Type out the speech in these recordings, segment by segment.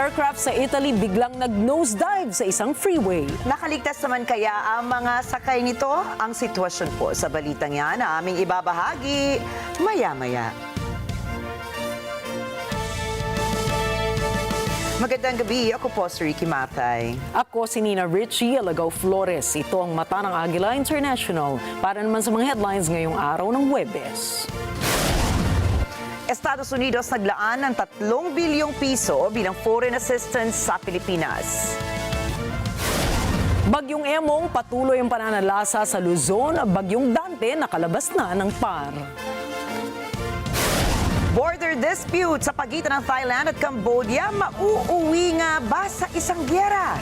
aircraft sa Italy biglang nag-nosedive sa isang freeway. Nakaligtas naman kaya ang mga sakay nito? Ang sitwasyon po sa balitang yan na aming ibabahagi maya-maya. Magandang gabi, ako po si Ricky Matay. Ako si Nina Richie, Alagao, Flores. Ito ang mata ng Agila International para naman sa mga headlines ngayong araw ng Huwebes. Estados Unidos naglaan ng 3 bilyong piso bilang foreign assistance sa Pilipinas. Bagyong Emong patuloy ang pananalasa sa Luzon. Bagyong Dante nakalabas na ng par. Border dispute sa pagitan ng Thailand at Cambodia, mauuwi nga ba sa isang gyera?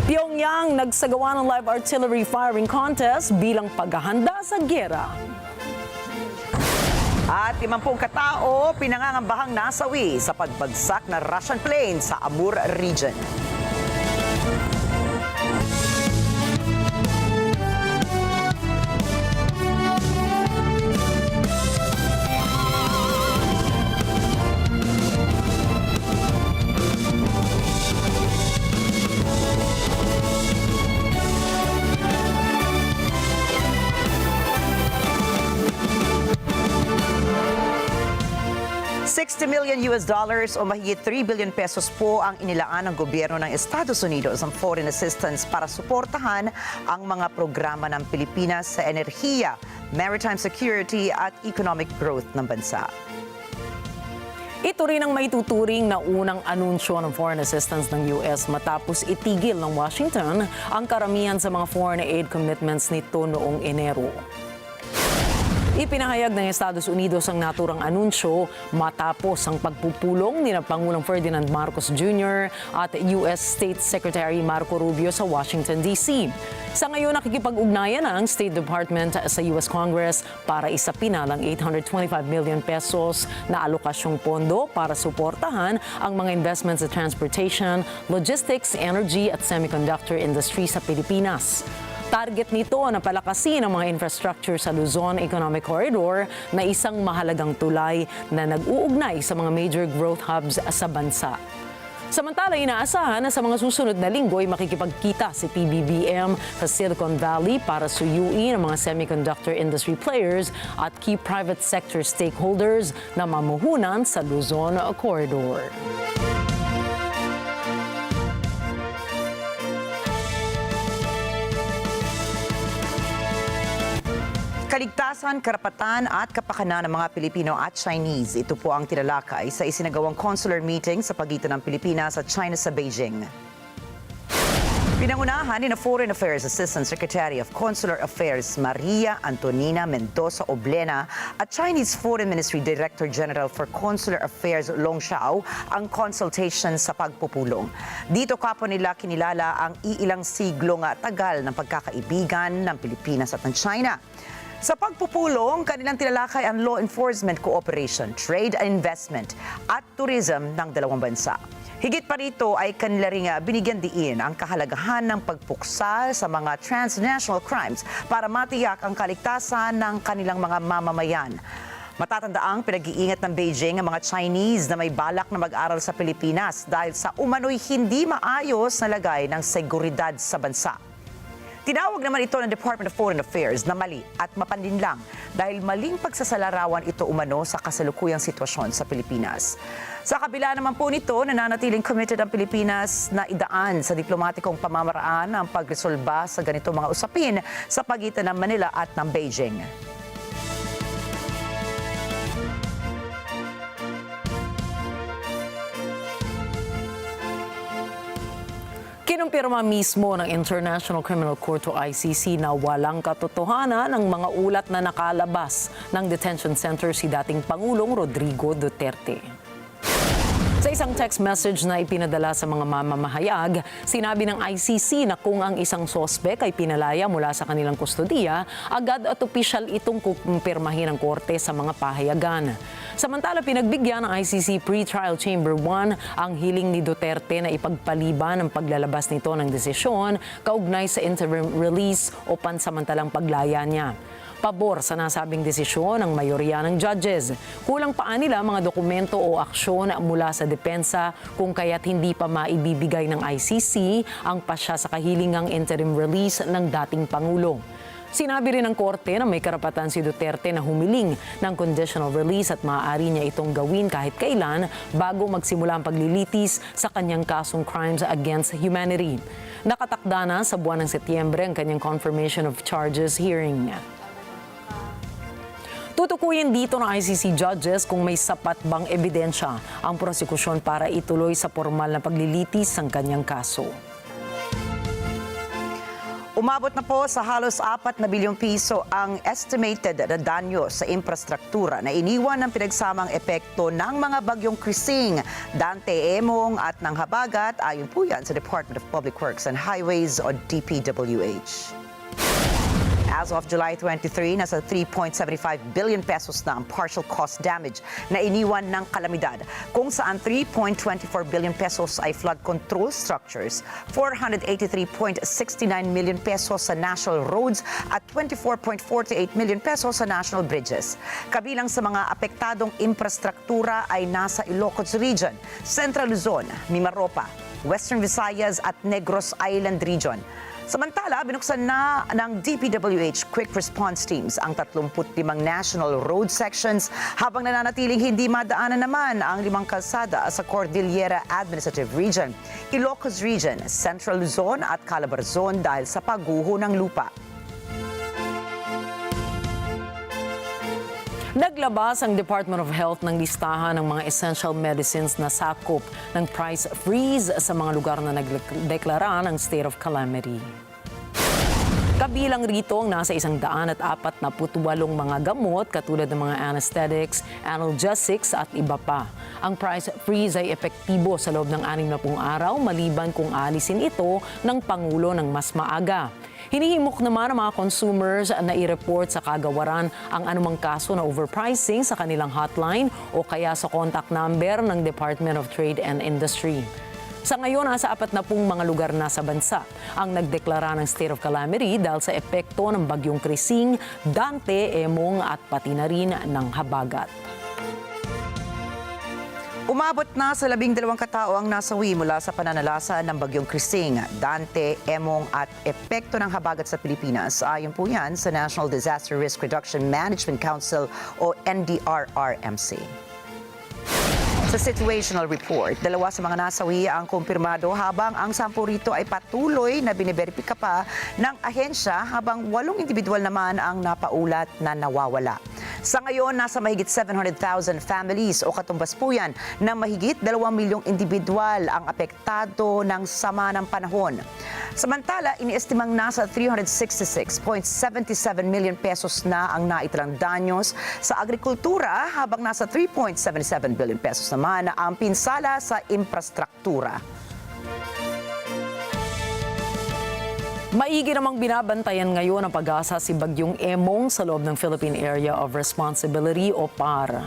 Pyongyang nagsagawa ng live artillery firing contest bilang paghahanda sa gyera. At 50 katao pinangangambahang nasawi sa pagbagsak na Russian plane sa Amur region. $60 million o mahigit 3 billion pesos po ang inilaan ng gobyerno ng Estados Unidos ang foreign assistance para suportahan ang mga programa ng Pilipinas sa enerhiya, maritime security at economic growth ng bansa. Ito rin ang maituturing na unang anunsyo ng foreign assistance ng US matapos itigil ng Washington ang karamihan sa mga foreign aid commitments nito noong Enero. Ipinahayag ng Estados Unidos ang naturang anunsyo matapos ang pagpupulong ni Pangulong Ferdinand Marcos Jr. at US State Secretary Marco Rubio sa Washington, D.C. Sa ngayon, nakikipag-ugnayan ang State Department sa US Congress para isapina ng 825 million pesos na alokasyong pondo para suportahan ang mga investments sa transportation, logistics, energy at semiconductor industry sa Pilipinas. Target nito na palakasin ang mga infrastructure sa Luzon Economic Corridor na isang mahalagang tulay na nag-uugnay sa mga major growth hubs sa bansa. Samantala, inaasahan na sa mga susunod na linggo ay makikipagkita si PBBM sa Silicon Valley para suyuin ang mga semiconductor industry players at key private sector stakeholders na mamuhunan sa Luzon Corridor. Kaligtasan, karapatan at kapakanan ng mga Pilipino at Chinese. Ito po ang tinalakay sa isinagawang consular meeting sa pagitan ng Pilipinas at China sa Beijing. Pinangunahan ni Foreign Affairs Assistant Secretary of Consular Affairs Maria Antonina Mendoza Oblena at Chinese Foreign Ministry Director General for Consular Affairs Long Xiao ang consultations sa pagpupulong. Dito kapwa nila kinilala ang iilang siglong tagal ng pagkakaibigan ng Pilipinas at ng China. Sa pagpupulong, kanilang tinalakay ang law enforcement cooperation, trade and investment at tourism ng dalawang bansa. Higit pa rito ay kanila ring binigyan diin ang kahalagahan ng pagpuksa sa mga transnational crimes para matiyak ang kaligtasan ng kanilang mga mamamayan. Matatandaang pinag-iingat ng Beijing ang mga Chinese na may balak na mag-aral sa Pilipinas dahil sa umano'y hindi maayos na lagay ng seguridad sa bansa. Tinawag naman ito ng Department of Foreign Affairs na mali at mapanlinlang dahil maling pagsasalarawan ito umano sa kasalukuyang sitwasyon sa Pilipinas. Sa kabila naman po nito, nananatiling committed ang Pilipinas na idaan sa diplomatikong pamamaraan ang pagresolba sa ganitong mga usapin sa pagitan ng Manila at ng Beijing. Kinumpirma mismo ng International Criminal Court o ICC na walang katotohanan ng mga ulat na nakalabas ng detention center si dating Pangulong Rodrigo Duterte. Sa isang text message na ipinadala sa mga mamamahayag, sinabi ng ICC na kung ang isang sospek ay pinalaya mula sa kanilang kustodiya, agad at opisyal itong kumpirmahin ng korte sa mga pahayagan. Samantala, pinagbigyan ng ICC Pre-Trial Chamber 1 ang hiling ni Duterte na ipagpaliban ang paglalabas nito ng desisyon kaugnay sa interim release o pansamantalang paglaya niya. Pabor sa nasabing desisyon ng mayorya ng judges. Kulang pa nila mga dokumento o aksyon mula sa depensa kung kaya't hindi pa maibibigay ng ICC ang pasya sa kahilingang interim release ng dating Pangulo. Sinabi rin ng korte na may karapatan si Duterte na humiling ng conditional release at maaari niya itong gawin kahit kailan bago magsimula ang paglilitis sa kanyang kasong crimes against humanity. Nakatakda na sa buwan ng Setyembre ang kanyang confirmation of charges hearing. Tutukuyin dito ng ICC judges kung may sapat bang ebidensya ang prosekusyon para ituloy sa formal na paglilitis ang kanyang kaso. Umabot na po sa halos 4 na bilyong piso ang estimated na danyo sa infrastruktura na iniwan ng pinagsamang epekto ng mga bagyong Krising, Dante, Emong at ng Habagat ayon po yan sa Department of Public Works and Highways o DPWH. As of July 23, nasa 3.75 billion pesos na ang partial cost damage na iniwan ng kalamidad, kung saan 3.24 billion pesos ay flood control structures, 483.69 million pesos sa national roads at 24.48 million pesos sa national bridges. Kabilang sa mga apektadong infrastruktura ay nasa Ilocos Region, Central Luzon, Mimaropa, Western Visayas at Negros Island Region. Samantala, binuksan na ng DPWH Quick Response Teams ang 35 national road sections habang nananatiling hindi madaanan naman ang 5 kalsada sa Cordillera Administrative Region, Ilocos Region, Central Luzon at Calabarzon dahil sa pagguho ng lupa. Naglabas ang Department of Health ng listahan ng mga essential medicines na sakop ng price freeze sa mga lugar na nagdeklara ng state of calamity. Kabilang rito ang nasa 148 mga gamot katulad ng mga anesthetics, analgesics at iba pa. Ang price freeze ay epektibo sa loob ng 60 araw maliban kung alisin ito ng Pangulo ng mas maaga. Hinihimok naman ang mga consumers na i-report sa kagawaran ang anumang kaso na overpricing sa kanilang hotline o kaya sa contact number ng Department of Trade and Industry. Sa ngayon, nasa 40 mga lugar na sa bansa ang nagdeklara ng state of calamity dahil sa epekto ng bagyong Krising, Dante, Emong at pati na rin ng Habagat. Umabot na sa 12 katao ang nasawi mula sa pananalasa ng bagyong Krising, Dante, Emong at epekto ng habagat sa Pilipinas. Ayon po yan sa National Disaster Risk Reduction Management Council o NDRRMC. Sa situational report, 2 sa mga nasawi ang kumpirmado habang ang 10 rito ay patuloy na biniberipika pa ng ahensya habang 8 individual naman ang napaulat na nawawala. Sa ngayon, nasa mahigit 700,000 families o katumbas po yan na mahigit 2 milyong individual ang apektado ng sama ng panahon. Samantala, iniestimang nasa 366.77 million pesos na ang naitalang danyos sa agrikultura habang nasa 3.77 billion pesos naman ang pinsala sa infrastruktura. Maigi namang binabantayan ngayon ang pag-asa si Bagyong Emong sa loob ng Philippine Area of Responsibility o PAR.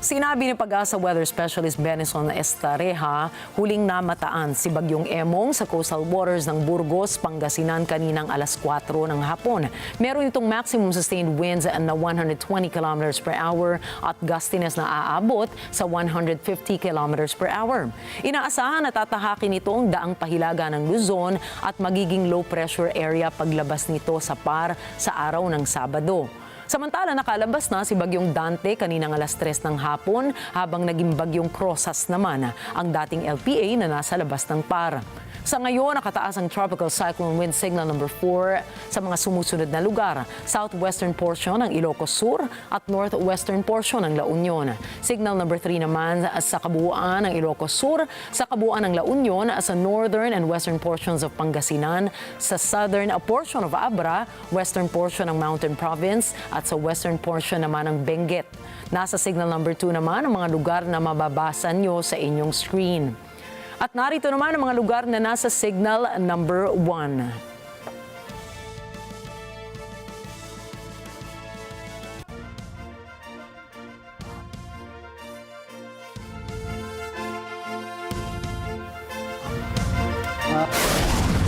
Sinabi ni Pag-asa Weather Specialist Benison Estareja, huling namataan si Bagyong Emong sa coastal waters ng Burgos, Pangasinan kaninang alas 4 ng hapon. Meron itong maximum sustained winds na 120 km per hour at gustiness na aabot sa 150 km per hour. Inaasahan na tatahakin ito ang daang pahilaga ng Luzon at magiging low pressure area paglabas nito sa PAR sa araw ng Sabado. Samantala, nakalabas na si Bagyong Dante kaninang alas 3 ng hapon habang naging Bagyong Crosas naman ang dating LPA na nasa labas ng PAR. Sa ngayon, nakataas ang Tropical Cyclone Wind Signal number 4 sa mga sumusunod na lugar, southwestern portion ng Ilocos Sur at northwestern portion ng La Union. Signal number 3 naman sa kabuuan ng Ilocos Sur, sa kabuuan ng La Union, sa northern and western portions of Pangasinan, sa southern portion of Abra, western portion ng Mountain Province at sa western portion naman ng Benguet. Nasa signal number 2 naman ang mga lugar na mababasa nyo sa inyong screen. At narito naman ang mga lugar na nasa signal number 1.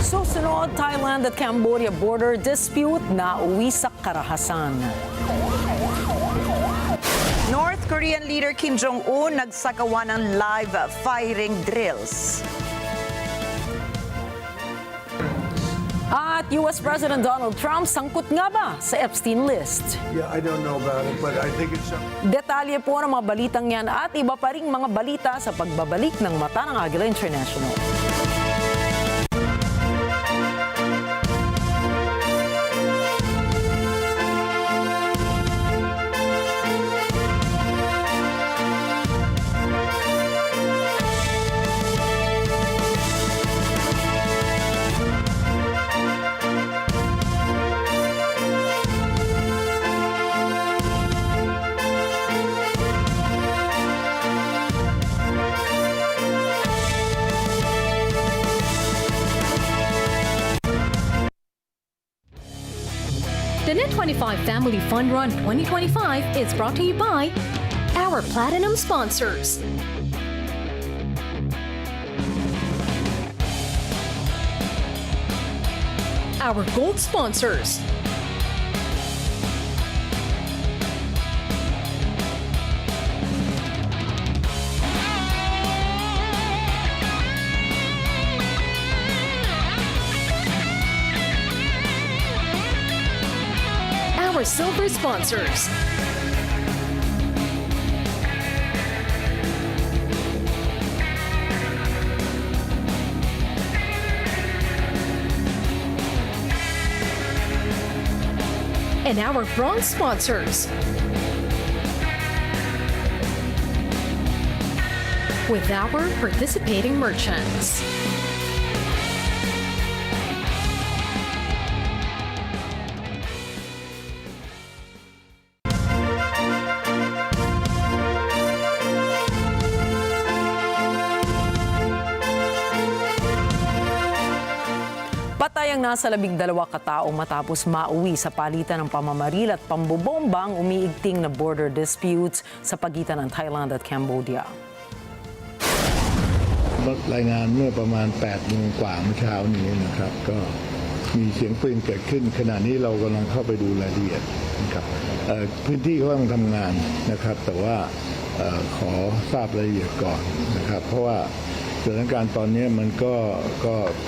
Susunod, Thailand at Cambodia border dispute na uwi sa karahasan. North Korean leader Kim Jong-un nagsagawa ng live firing drills. At US President Donald Trump sangkot nga ba sa Epstein list? Yeah, I don't know about it, but I think it's something. Detalye po ng mga balitang yan at iba pa ring mga balita sa pagbabalik ng Mata ng Agila International. The NET25 Family Fun Run 2025 is brought to you by our Platinum sponsors. Our Gold sponsors. Our Silver sponsors. And our Bronze sponsors. With our participating merchants. Patay ang nasa 12 katao matapos mauwi sa palitan ng pamamaril at pambobomba ang umiigting na border disputes sa pagitan ng Thailand at Cambodia. รายงานเมื่อประมาณ 8 โมงกว่าเมื่อเช้านี้นะครับก็มีเสียงปืนเกิดขึ้นขณะนี้เรากำลังเข้าไปดูรายละเอียดนะครับพื้นที่เขากำลังทำงานนะครับแต่ว่าขอทราบรายละเอียดก่อนนะครับเพราะว่าสถานการณ์ตอนนี้มันก็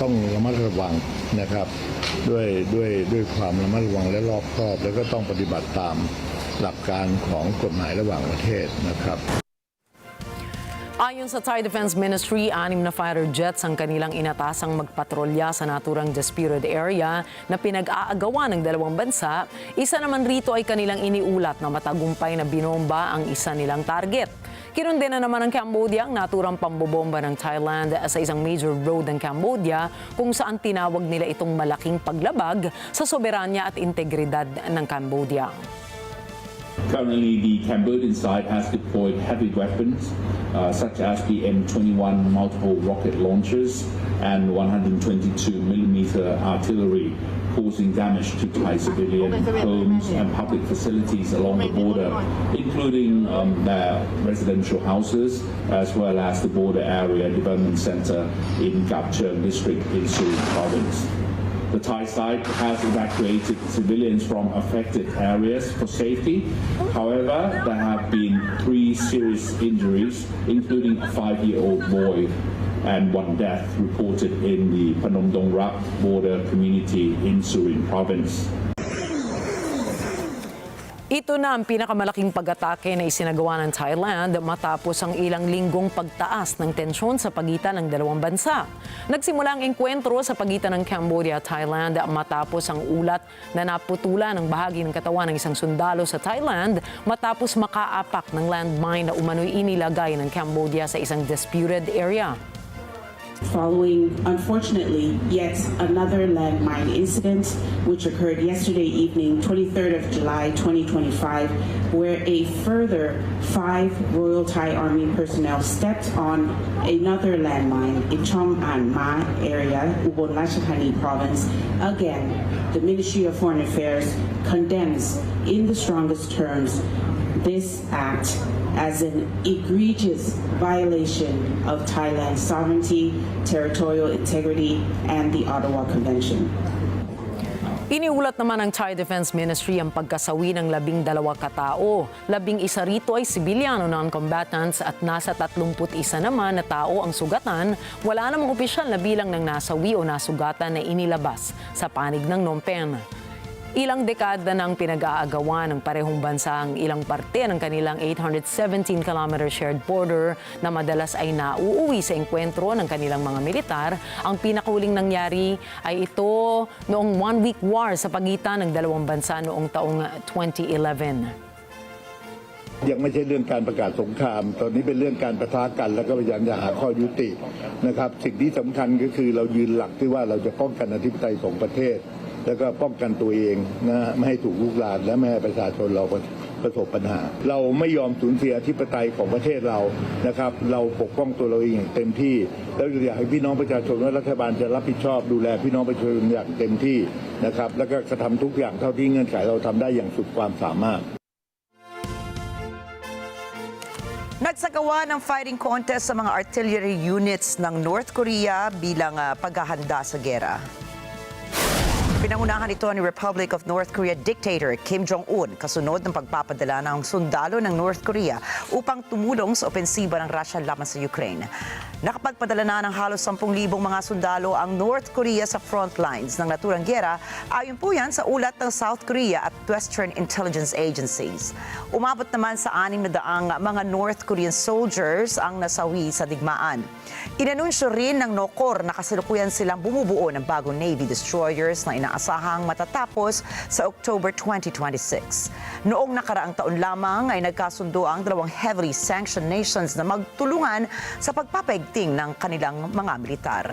ต้องระมัดระวังนะครับด้วยความระมัดระวังและรอบคอบแล้วก็ต้องปฏิบัติตามหลักการของกฎหมายระหว่างประเทศนะครับ Ayon sa Thai Defense Ministry, 6 na fighter jets ang kanilang inatasang magpatrolya sa naturang disputed area na pinag-aagawa ng dalawang bansa. Isa naman rito ay kanilang iniulat na matagumpay na binomba ang isa nilang target. Kinunde na naman ng Cambodia ang naturang pambobomba ng Thailand sa isang major road ng Cambodia kung saan tinawag nila itong malaking paglabag sa soberanya at integridad ng Cambodia. Currently, the Cambodian side has deployed heavy weapons, such as the M21 multiple rocket launchers and 122mm artillery, causing damage to Thai civilian homes and public facilities along the border, including their residential houses, as well as the border area development center in Gapchung district in Surin province. The Thai side has evacuated civilians from affected areas for safety. However, there have been 3 serious injuries, including a 5-year-old boy and 1 death reported in the Phnom Dong Rap border community in Surin province. Ito na ang pinakamalaking pag-atake na isinagawa ng Thailand matapos ang ilang linggong pagtaas ng tensyon sa pagitan ng dalawang bansa. Nagsimula ang engkwentro sa pagitan ng Cambodia at Thailand matapos ang ulat na naputulan ng bahagi ng katawan ng isang sundalo sa Thailand matapos makaapak ng landmine na umano'y inilagay ng Cambodia sa isang disputed area. Following, unfortunately, yet another landmine incident, which occurred yesterday evening, 23rd of July, 2025, where a further 5 Royal Thai Army personnel stepped on another landmine in Chong An Ma area, Ubon Ratchathani province. Again, the Ministry of Foreign Affairs condemns in the strongest terms this act as an egregious violation of Thailand's sovereignty, territorial integrity, and the Ottawa Convention. Iniulat naman ng Thai Defense Ministry ang pagkasawi ng 12 katao. 11 rito ay sibilyano non-combatants at nasa 31 naman na tao ang sugatan. Wala namang opisyal na bilang ng nasawi o nasugatan na inilabas sa panig ng Phnom Penh. Ilang dekada nang pinag-aagawan ng parehong bansa ang ilang parte ng kanilang 817-kilometer shared border na madalas ay nauuwi sa engkwentro ng kanilang mga militar. Ang pinakahuling nangyari ay ito noong one-week war sa pagitan ng dalawang bansa noong taong 2011.ยังไม่ใช่เรื่องการประกาศสงครามตอนนี้เป็นเรื่องการปะทะกันแล้วก็พยายามจะหาข้อยุตินะครับสิ่งที่สำคัญก็คือเรายืนหลักที่ว่าเราจะป้องกันอธิปไตยของประเทศแล้วก็ป้องกันตัวเองนะไม่ให้ถูกลุกลามและไม่ให้ประชาชนเราประสบปัญหาเราไม่ยอมสูญเสียอธิปไตยของประเทศเรานะครับเราปกป้องตัวเราเองอย่างเต็มที่แล้วอยากให้พี่น้องประชาชนและรัฐบาลจะรับผิดชอบดูแลพี่น้องประชาชนอย่างเต็มที่นะครับแล้วก็กระทำทุกอย่างเท่าที่เงื่อนไขเราทำได้อย่างสุดความสามารถ Nagsagawa ng fighting contest sa mga artillery units ng North Korea bilang paghahanda sa gera. Pinangunahan ito ni Republic of North Korea dictator Kim Jong-un kasunod ng pagpapadala ng sundalo ng North Korea upang tumulong sa opensiba ng Russia laban sa Ukraine. Nakapagpadala na ng halos 10,000 mga sundalo ang North Korea sa front lines ng naturang gera, ayon po yan sa ulat ng South Korea at Western intelligence agencies. Umabot naman sa 600 mga North Korean soldiers ang nasawi sa digmaan. Inanunsyo rin ng NOCOR na kasalukuyan silang bumubuo ng bagong Navy destroyers na inaasahang matatapos sa October 2026. Noong nakaraang taon lamang ay nagkasundo ang dalawang heavily sanctioned nations na magtulungan sa pagpapaigting ng kanilang mga militar.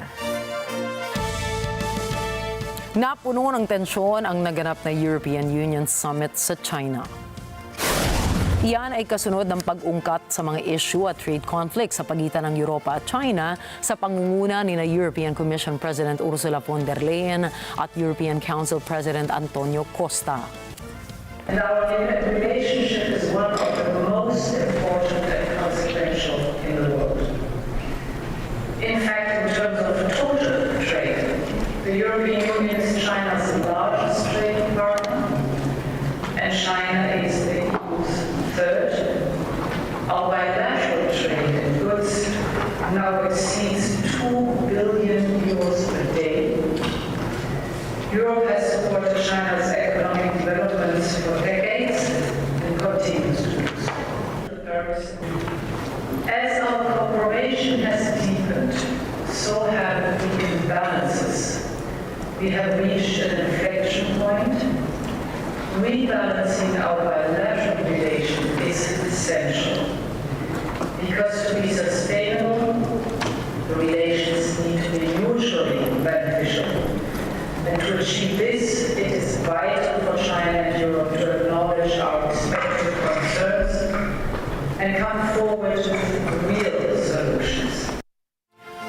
Napuno ng tensyon ang naganap na European Union Summit sa China. Iyan ay kasunod ng pag-ungkat sa mga issue at trade conflict sa pagitan ng Europa at China sa pangunguna ni European Commission President Ursula von der Leyen at European Council President Antonio Costa. And our relationship is one of the most important and consequential in the world. In fact, in terms of total trade, the European Union is China's largest trading partner, and China is the EU's third. Our bilateral trade in goods now exceeds 2 billion euros per day. Europe has supported China's economic developments for decades and continues to do so. As our cooperation has deepened, so have the imbalances. We have reached an inflection point. Rebalancing our bilateral relations is essential because to be sustainable, the relations need to be mutually beneficial. And to achieve this, it is vital for China and Europe to acknowledge our respective concerns and come forward with real solutions.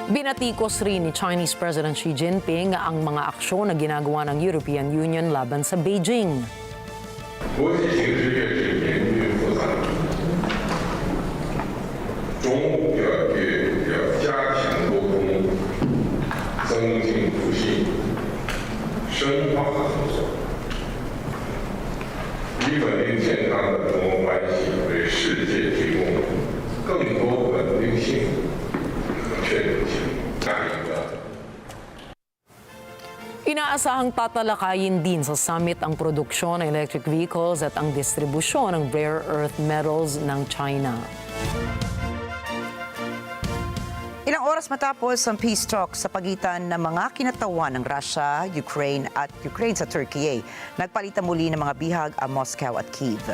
Binatikos rin ni Chinese President Xi Jinping ang mga aksyon na ginagawa ng European Union laban sa Beijing. 国际形势越是严峻复杂，中欧要加强沟通，增进互信，深化合作，以稳定健康的中欧关系为世界提供更多稳定性和确定性。下一个。 Inaasahang tatalakayin din sa summit ang produksyon ng electric vehicles at ang distribusyon ng rare earth metals ng China. Ilang oras matapos ang peace talks sa pagitan ng mga kinatawan ng Russia, Ukraine at Ukraine sa Turkey, nagpalitan muli ng mga bihag ang Moscow at Kyiv.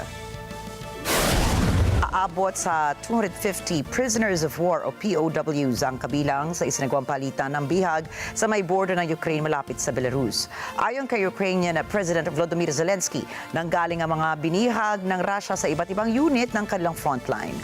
Aabot sa 250 prisoners of war o POWs ang kabilang sa isinagawang palitan ng bihag sa may border ng Ukraine malapit sa Belarus. Ayon kay Ukrainian President Volodymyr Zelensky, nanggaling ang mga binihag ng Russia sa iba't ibang unit ng kanilang frontline.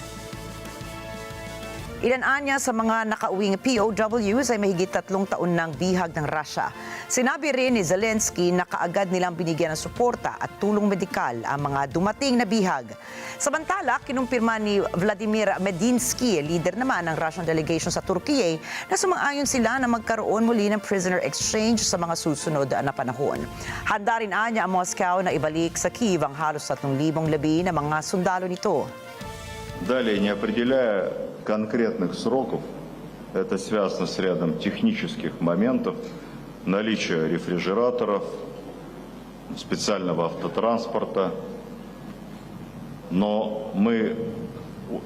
Ilan-anya sa mga nakauwing POWs ay mahigit 3 taon ng bihag ng Russia. Sinabi rin ni Zelensky na kaagad nilang binigyan ng suporta at tulong medikal ang mga dumating na bihag. Samantala, kinumpirma ni Vladimir Medinsky, leader naman ng Russian delegation sa Turkey, na sumang-ayon sila na magkaroon muli ng prisoner exchange sa mga susunod na panahon. Handa rin anya ang Moscow na ibalik sa Kyiv ang halos 3,000 labi na mga sundalo nito. Далее, не определяя конкретных сроков, это связано с рядом технических моментов, наличие рефрижераторов, специального автотранспорта. Но мы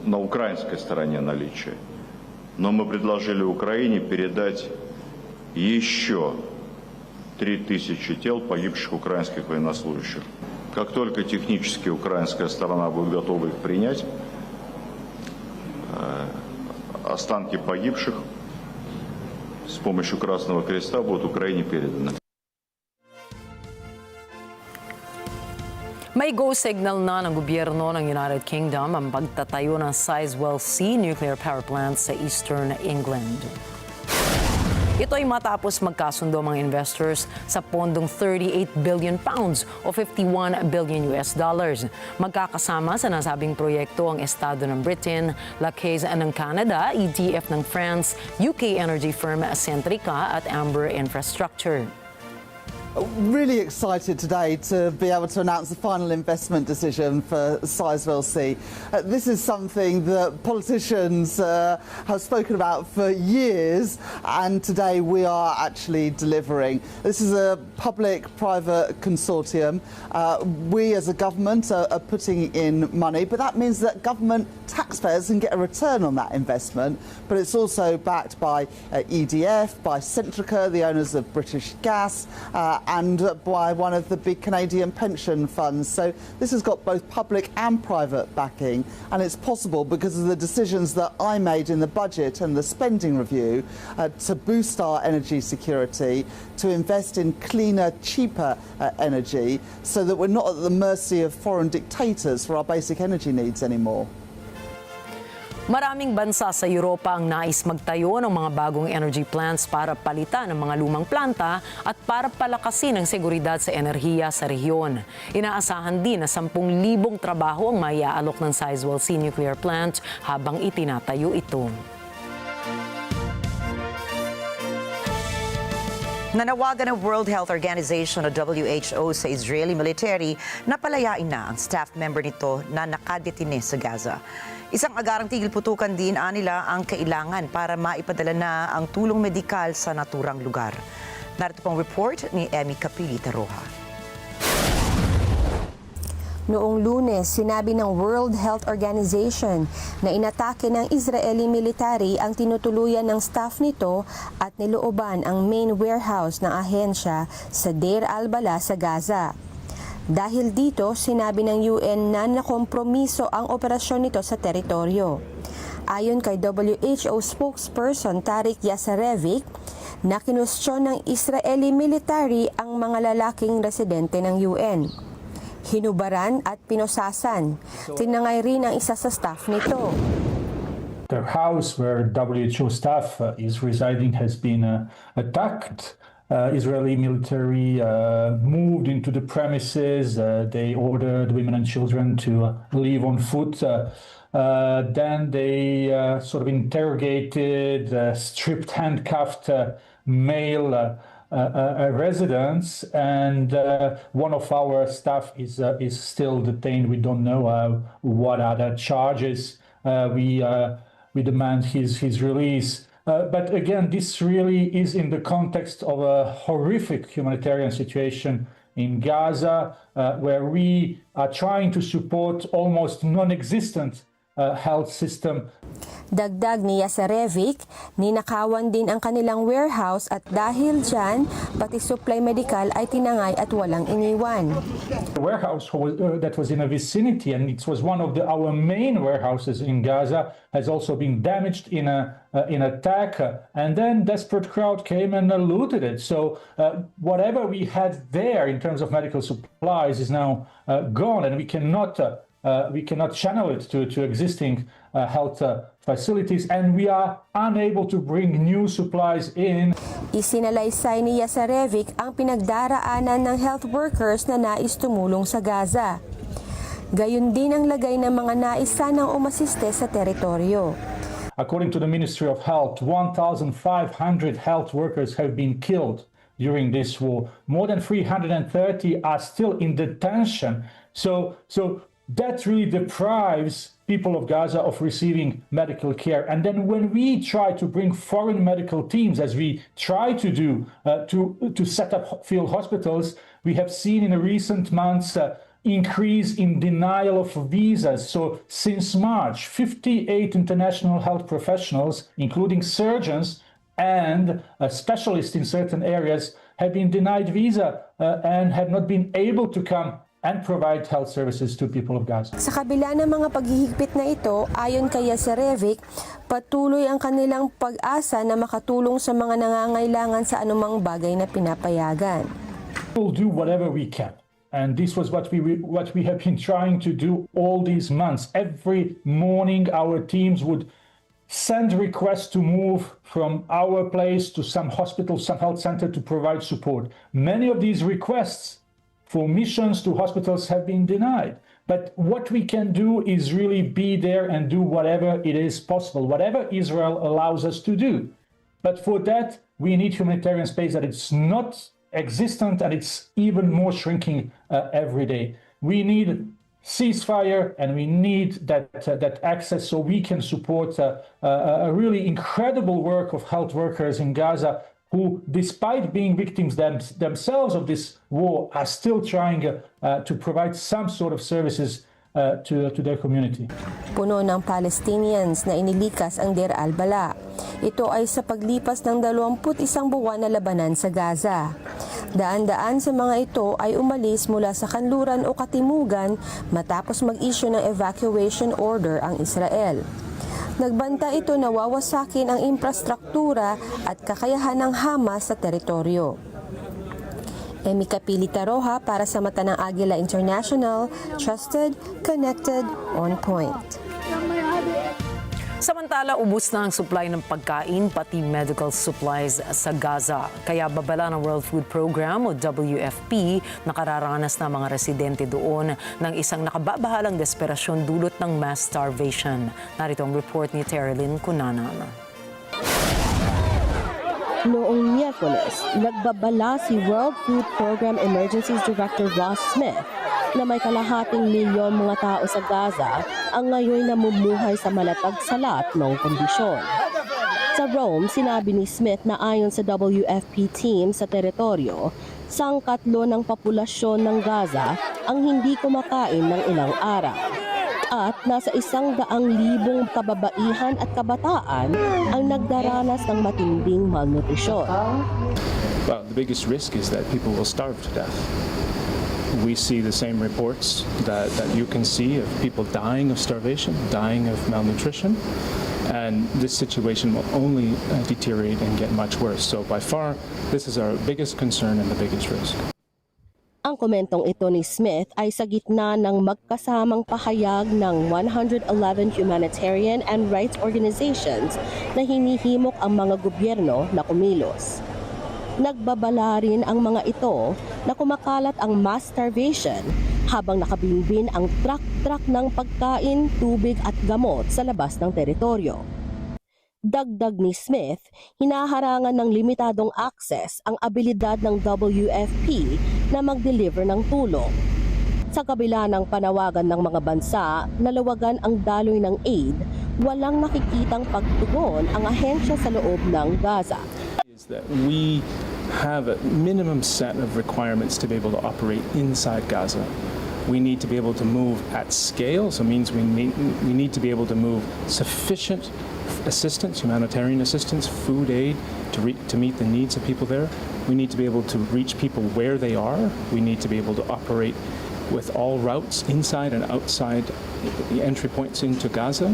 на украинской стороне наличие. Но мы предложили Украине передать еще 3000 тел погибших украинских военнослужащих. Как только технически украинская сторона будет готова их принять, останки погибших с помощью Красного Креста будут Украине переданы. May go signal na ng gobyerno ng United Kingdom ang pagtatayo ng Sizewell C nuclear power plant sa Eastern England. Ito ay matapos magkasundo mga investors sa pondong 38 billion pounds o 51 billion US dollars. Magkakasama sa nasabing proyekto ang Estado ng Britain, La Caisse ng Canada, EDF ng France, UK energy firm Centrica at Amber Infrastructure. Really excited today to be able to announce the final investment decision for Sizewell C. This is something that politicians have spoken about for years, and today we are actually delivering. This is a public-private consortium. We as a government are putting in money, but that means that government taxpayers can get a return on that investment, but it's also backed by EDF, by Centrica, the owners of British Gas, and by one of the big Canadian pension funds. So this has got both public and private backing, and it's possible because of the decisions that I made in the budget and the spending review to boost our energy security, to invest in cleaner, cheaper energy, so that we're not at the mercy of foreign dictators for our basic energy needs anymore. Maraming bansa sa Europa ang nais magtayo ng mga bagong energy plants para palitan ang mga lumang planta at para palakasin ang seguridad sa enerhiya sa rehiyon. Inaasahan din na 10,000 trabaho ang maiaalok ng Sizewell C nuclear plant habang itinatayo ito. Nanawagan ng World Health Organization o WHO sa Israeli military na palayain na ang staff member nito na nakadetine sa Gaza. Isang agarang tigil putukan din nila ang kailangan para maipadala na ang tulong medikal sa naturang lugar. Narito pong report ni Emmy Capilita Roja. Noong Lunes, sinabi ng World Health Organization na inatake ng Israeli military ang tinutuluyan ng staff nito at nilooban ang main warehouse ng ahensya sa Deir al-Bala sa Gaza. Dahil dito, sinabi ng UN na nakompromiso ang operasyon nito sa teritoryo. Ayon kay WHO spokesperson Tarik Yasarevic, na kinwestiyon ng Israeli military ang mga lalaking residente ng UN. Hinubaran at pinosasan. Tinangay rin ang isa sa staff nito. The house where WHO staff is residing has been attacked. Israeli military moved into the premises. They ordered women and children to leave on foot. Then they sort of interrogated, stripped, handcuffed male residents, and one of our staff is still detained. We don't know what other charges. We demand his release. But again, this really is in the context of a horrific humanitarian situation in Gaza, where we are trying to support almost non-existent health system. Dagdag ni Yasarevic, ninakawan din ang kanilang warehouse at dahil dyan, pati supply medical ay tinangay at walang iniwan. The warehouse that was in a vicinity, and it was one of our main warehouses in Gaza, has also been damaged in an attack, and then desperate crowd came and looted it. So whatever we had there in terms of medical supplies is now gone, and we cannot we cannot channel it to existing health facilities, and we are unable to bring new supplies in. Isinalaysay ni Yasarevic ang pinagdaraanan ng health workers na nais tumulong sa Gaza. Gayon din ang lagay ng mga nais sanang umasiste sa teritoryo. According to the Ministry of Health, 1,500 health workers have been killed during this war. More than 330 are still in detention. So that really deprives people of Gaza of receiving medical care. And then when we try to bring foreign medical teams, as we try to do, to set up field hospitals, we have seen in the recent months increase in denial of visas. So since March, 58 international health professionals, including surgeons and specialists in certain areas, have been denied visa and have not been able to come and provide health services to people of Gaza. Sa kabila ng mga paghihigpit na ito, ayon kay Yasarevic, patuloy ang kanilang pag-asa na makatulong sa mga nangangailangan sa anumang bagay na pinapayagan. We'll do whatever we can. And this was what we have been trying to do all these months. Every morning, our teams would send requests to move from our place to some hospital, some health center to provide support. Many of these requests for missions to hospitals have been denied. But what we can do is really be there and do whatever it is possible, whatever Israel allows us to do. But for that, we need humanitarian space that it's not existent, and it's even more shrinking every day. We need ceasefire, and we need that access so we can support a really incredible work of health workers in Gaza who, despite being victims themselves of this war, are still trying to provide some sort of services to their community. Puno ng Palestinians na inilikas ang Deir al-Bala. Ito ay sa paglipas ng 21 buwan na labanan sa Gaza. Daan-daan sa mga ito ay umalis mula sa kanluran o katimugan matapos mag-issue ng evacuation order ang Israel. Nagbanta ito na wawasakin ang infrastruktura at kakayahan ng Hamas sa teritoryo. Emi Kapilita Roja para sa mata ng Agila International, trusted, connected, on point. Samantala, ubos na ang supply ng pagkain pati medical supplies sa Gaza. Kaya babala ng World Food Program o WFP nakararanas na mga residente doon ng isang nakababahalang desperasyon dulot ng mass starvation. Narito ang report ni Terilyn Cunanan. Noong Miyerkules, nagbabala si World Food Program Emergencies Director Ross Smith na may kalahating milyon mga tao sa Gaza ang ngayon namumuhay sa malatag salat ng kondisyon. Sa Rome, sinabi ni Smith na ayon sa WFP team sa teritoryo, sangkatlo ng populasyon ng Gaza ang hindi kumakain ng ilang araw. At nasa 100,000 kababaihan at kabataan ang nagdaranas ng matinding malnutrisyon. Well, the biggest risk is that people will starve to death. We see the same reports that you can see of people dying of starvation, dying of malnutrition, and this situation will only deteriorate and get much worse. So by far, this is our biggest concern and the biggest risk. Ang komentong ito ni Smith ay sa gitna ng magkasamang pahayag ng 111 humanitarian and rights organizations na hinihimok ang mga gobyerno na kumilos. Nagbabala rin ang mga ito na kumakalat ang mass starvation habang nakabinbin ang truck-truck ng pagkain, tubig at gamot sa labas ng teritoryo. Dagdag ni Smith, hinaharangan ng limitadong access ang abilidad ng WFP na mag-deliver ng tulong. Sa kabila ng panawagan ng mga bansa na lawagan ang daloy ng aid, walang nakikitang pagtugon ang ahensya sa loob ng Gaza. Is that we have a minimum set of requirements to be able to operate inside Gaza. We need to be able to move at scale, so it means we need to be able to move sufficient assistance, humanitarian assistance, food aid to meet the needs of people there. We need to be able to reach people where they are. We need to be able to operate with all routes inside and outside the entry points into Gaza.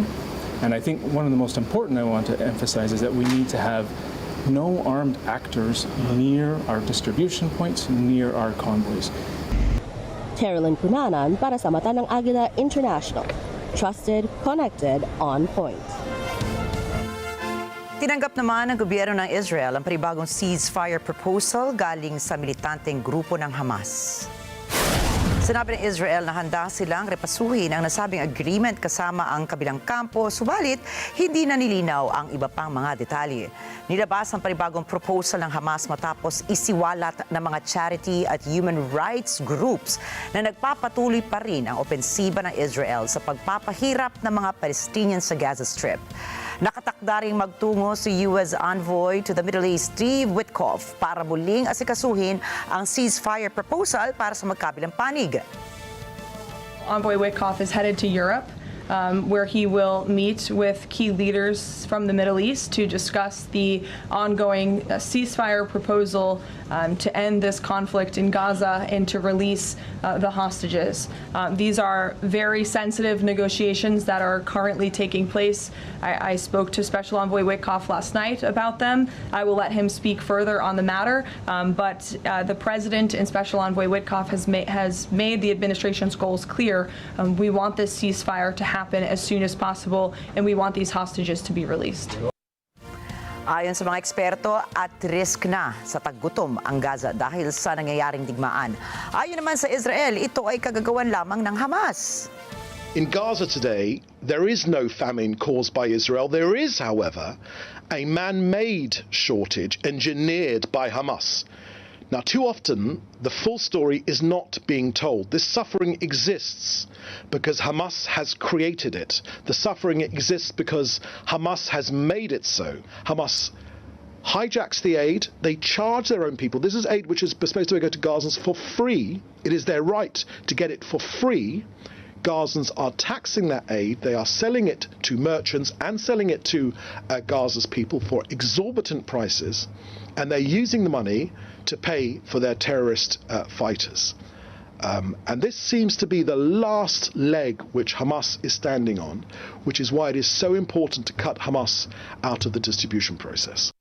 And I think one of the most important I want to emphasize is that we need to have no armed actors near our distribution points, near our convoys. Terilyn Punanan para sa Mata ng Agila International. Trusted, connected, on point. Tinanggap naman ng gobyerno ng Israel ang panibagong ceasefire proposal galing sa militanteng grupo ng Hamas. Sinabi ng Israel na handa silang repasuhin ang nasabing agreement kasama ang kabilang kampo, subalit hindi na nilinaw ang iba pang mga detalye. Nilabas ang panibagong proposal ng Hamas matapos isiwalat ng mga charity at human rights groups na nagpapatuloy pa rin ang opensiba ng Israel sa pagpapahirap ng mga Palestinians sa Gaza Strip. Nakatakda ring magtungo si U.S. Envoy to the Middle East, Steve Witkoff, para muling asikasuhin ang ceasefire proposal para sa magkabilang panig. Envoy Witkoff is headed to Europe, where he will meet with key leaders from the Middle East to discuss the ongoing ceasefire proposal to end this conflict in Gaza and to release the hostages. These are very sensitive negotiations that are currently taking place. I spoke to Special Envoy Witkoff last night about them. I will let him speak further on the matter, but the President and Special Envoy Witkoff has made the administration's goals clear. We want this ceasefire to happen as soon as possible, and we want these hostages to be released. Ayon sa mga eksperto, at risk na sa taggutom ang Gaza dahil sa nangyayaring digmaan. Ayon naman sa Israel, ito ay kagagawan lamang ng Hamas. In Gaza today, there is no famine caused by Israel. There is, however, a man-made shortage engineered by Hamas. Now, too often, the full story is not being told. This suffering exists because Hamas has created it. The suffering exists because Hamas has made it so. Hamas hijacks the aid. They charge their own people. This is aid which is supposed to go to Gazans for free. It is their right to get it for free. Gazans are taxing that aid. They are selling it to merchants and selling it to Gaza's people for exorbitant prices. And they're using the money to pay for their terrorist fighters. And this seems to be the last leg which Hamas is standing on, which is why it is so important to cut Hamas out of the distribution process.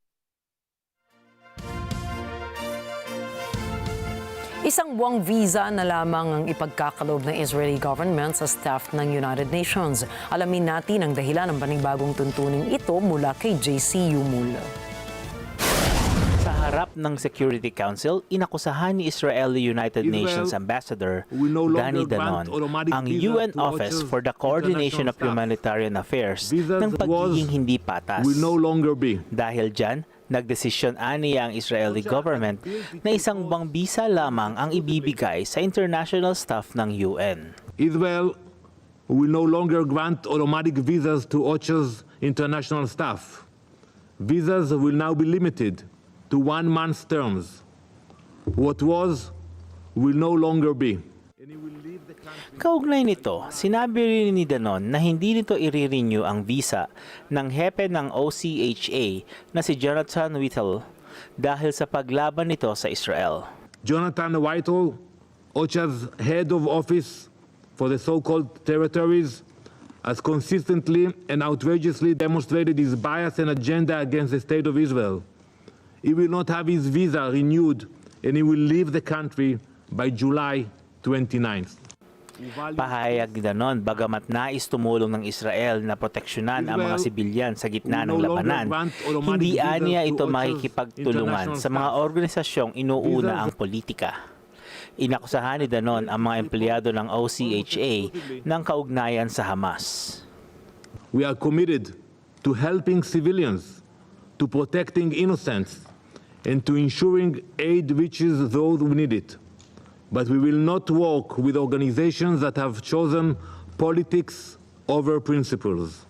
Isang buwang visa na lamang ang ipagkakaloob ng Israeli government sa staff ng United Nations. Alamin natin ang dahilan ng panibagong tuntunin ito mula kay JC Mula. Sa harap ng Security Council, inakusahan ni Israeli United Nations Ambassador Danny Danon ang UN Office for the Coordination of Humanitarian Affairs ng pagiging hindi patas. Dahil dyan, nagdesisyon aniya ang Israeli government na isang buwang bisa lamang ang ibibigay sa international staff ng UN. Israel will no longer grant automatic visas to OCHA's international staff. Visas will now be limited to 1 month's terms. What was will no longer be. Kaugnay nito, sinabi rin ni Danon na hindi nito i-renew ang visa ng hepe ng OCHA na si Jonathan Whittle dahil sa paglaban nito sa Israel. Jonathan Whittle, OCHA's head of office for the so-called territories, has consistently and outrageously demonstrated his bias and agenda against the state of Israel. He will not have his visa renewed and he will leave the country by July 29th. Pahayag ni Danon, bagamat nais tumulong ng Israel na proteksyonan ang mga sibilyan sa gitna ng labanan, hindi aniya ito makikipagtulungan sa mga organisasyong inuuna ang politika. Inakusahan ni Danon ang mga empleyado ng OCHA ng kaugnayan sa Hamas. We are committed to helping civilians, to protecting innocents, and to ensuring aid reaches those who need it. But we will not work with organizations that have chosen politics over principles.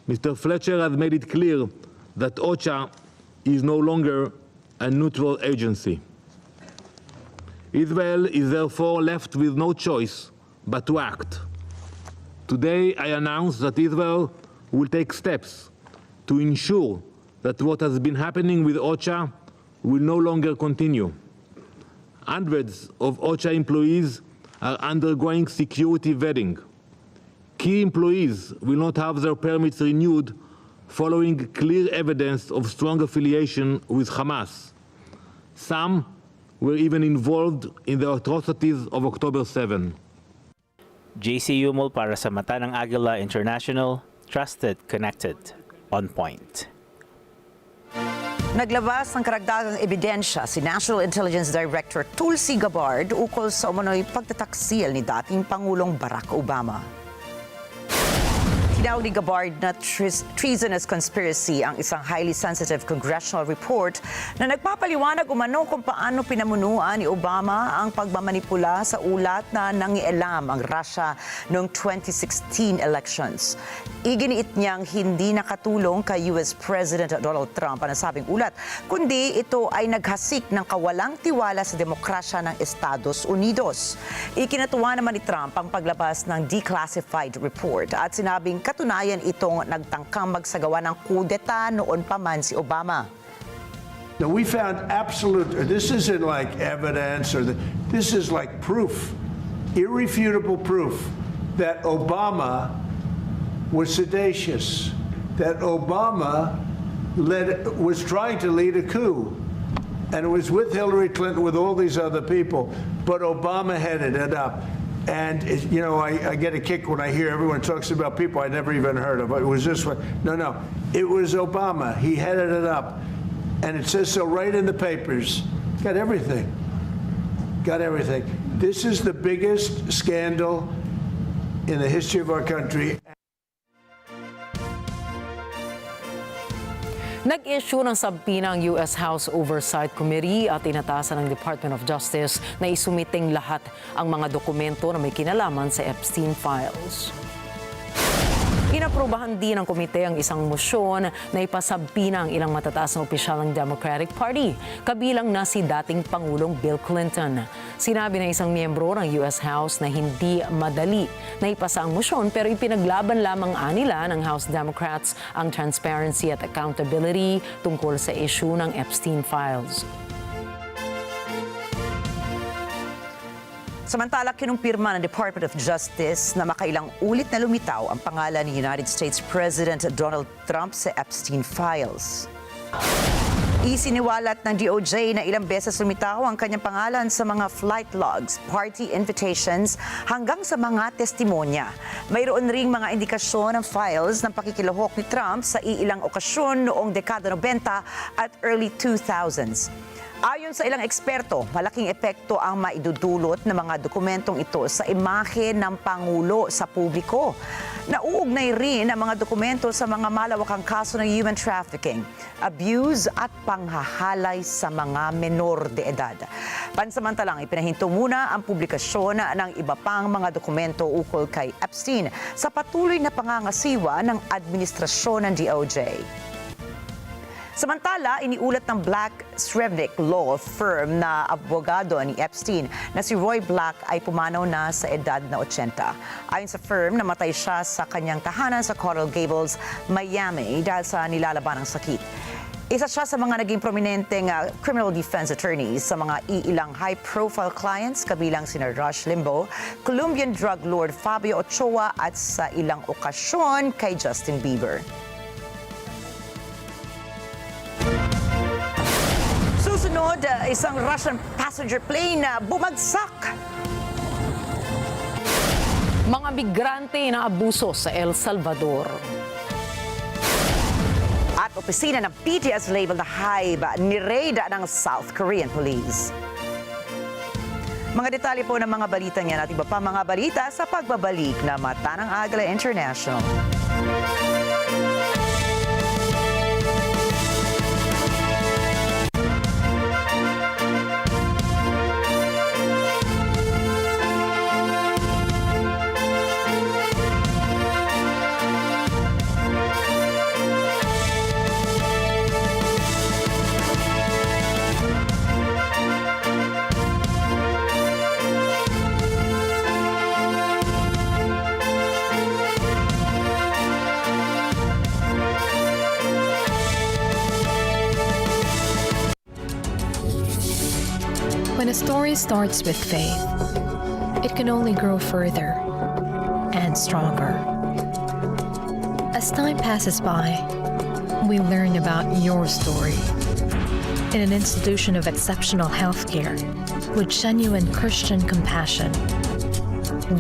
Mr. Fletcher has made it clear that OCHA is no longer a neutral agency. Israel is therefore left with no choice but to act. Today, I announce that Israel will take steps to ensure that what has been happening with OCHA will no longer continue. Hundreds of OCHA employees are undergoing security vetting. Key employees will not have their permits renewed following clear evidence of strong affiliation with Hamas. Some were even involved in the atrocities of October 7. JC Yumol para sa Mata ng Agila International, trusted, connected, on point. Naglabas ng karagdagang ebidensya si National Intelligence Director Tulsi Gabbard ukol sa umano'y pagtataksil ni dating Pangulong Barack Obama. Tinawag ni Gabbard na treasonous conspiracy ang isang highly sensitive congressional report na nagpapaliwanag umano kung paano pinamunuan ni Obama ang pagmamanipula sa ulat na nangialam ang Russia noong 2016 elections. Iginiit niyang hindi nakatulong kay US President Donald Trump ang nasabing ulat, kundi ito ay naghasik ng kawalang tiwala sa demokrasya ng Estados Unidos. Ikinatuwa naman ni Trump ang paglabas ng declassified report at sinabing katunayan itong nagtangkang magsagawa ng kudeta noon pa man si Obama. Now we found absolute, this isn't like evidence this is like proof, irrefutable proof that Obama was seditious, that Obama was trying to lead a coup, and it was with Hillary Clinton, with all these other people, but Obama headed it up. And, you know, I get a kick when I hear everyone talks about people I never even heard of. It was this one. No, it was Obama. He headed it up. And it says so right in the papers. Got everything. Got everything. This is the biggest scandal in the history of our country. Nag-issue ng sabpina ang U.S. House Oversight Committee at inatasan ng Department of Justice na isumiting lahat ang mga dokumento na may kinalaman sa Epstein files. Inaprubahan din ng komite ang isang mosyon na ipasabpina ang ilang matataas na opisyal ng Democratic Party, kabilang na si dating Pangulong Bill Clinton. Sinabi ng isang miyembro ng U.S. House na hindi madali na ipasa ang mosyon pero ipinaglaban lamang anila ng House Democrats ang transparency at accountability tungkol sa issue ng Epstein files. Samantala, kinumpirma ng Department of Justice na makailang ulit na lumitaw ang pangalan ni United States President Donald Trump sa Epstein files. Isiniwalat ng DOJ na ilang beses lumitaw ang kanyang pangalan sa mga flight logs, party invitations, hanggang sa mga testimonya. Mayroon ring mga indikasyon ng files ng pakikilahok ni Trump sa iilang okasyon noong dekada 90 at early 2000s. Ayon sa ilang eksperto, malaking epekto ang maidudulot ng mga dokumentong ito sa imahe ng Pangulo sa publiko. Nauugnay rin ang mga dokumento sa mga malawakang kaso ng human trafficking, abuse at panghahalay sa mga menor de edad. Pansamantalang ipinahinto muna ang publikasyon ng iba pang mga dokumento ukol kay Epstein sa patuloy na pangangasiwa ng administrasyon ng DOJ. Samantala, iniulat ng Black Srevnik Law Firm na abogado ni Epstein na si Roy Black ay pumanaw na sa edad na 80. Ayon sa firm, namatay siya sa kanyang tahanan sa Coral Gables, Miami dahil sa nilalaban ng sakit. Isa siya sa mga naging prominenteng criminal defense attorneys sa mga iilang high-profile clients kabilang sina Rush Limbaugh, Colombian drug lord Fabio Ochoa at sa ilang okasyon kay Justin Bieber. Susunod, isang Russian passenger plane na bumagsak. Mga migrante na abuso sa El Salvador. At opisina ng BTS label na HYBE nireda ng South Korean police. Mga detalye po ng mga balita niyan at iba pa mga balita sa pagbabalik na Mata ng Agila International. When a story starts with faith, it can only grow further and stronger. As time passes by, we learn about your story. In an institution of exceptional healthcare, with genuine Christian compassion,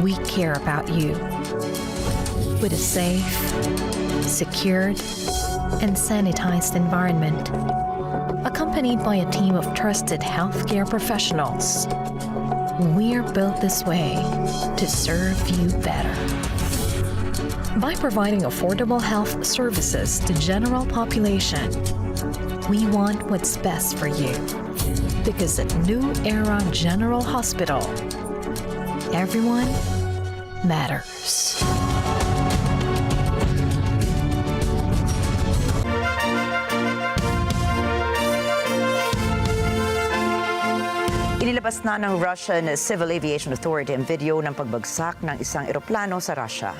we care about you. With a safe, secured, and sanitized environment, accompanied by a team of trusted healthcare professionals, we're built this way to serve you better. By providing affordable health services to general population, we want what's best for you. Because at New Era General Hospital, everyone matters. Inilabas na ng Russian Civil Aviation Authority ang video ng pagbagsak ng isang eroplano sa Russia.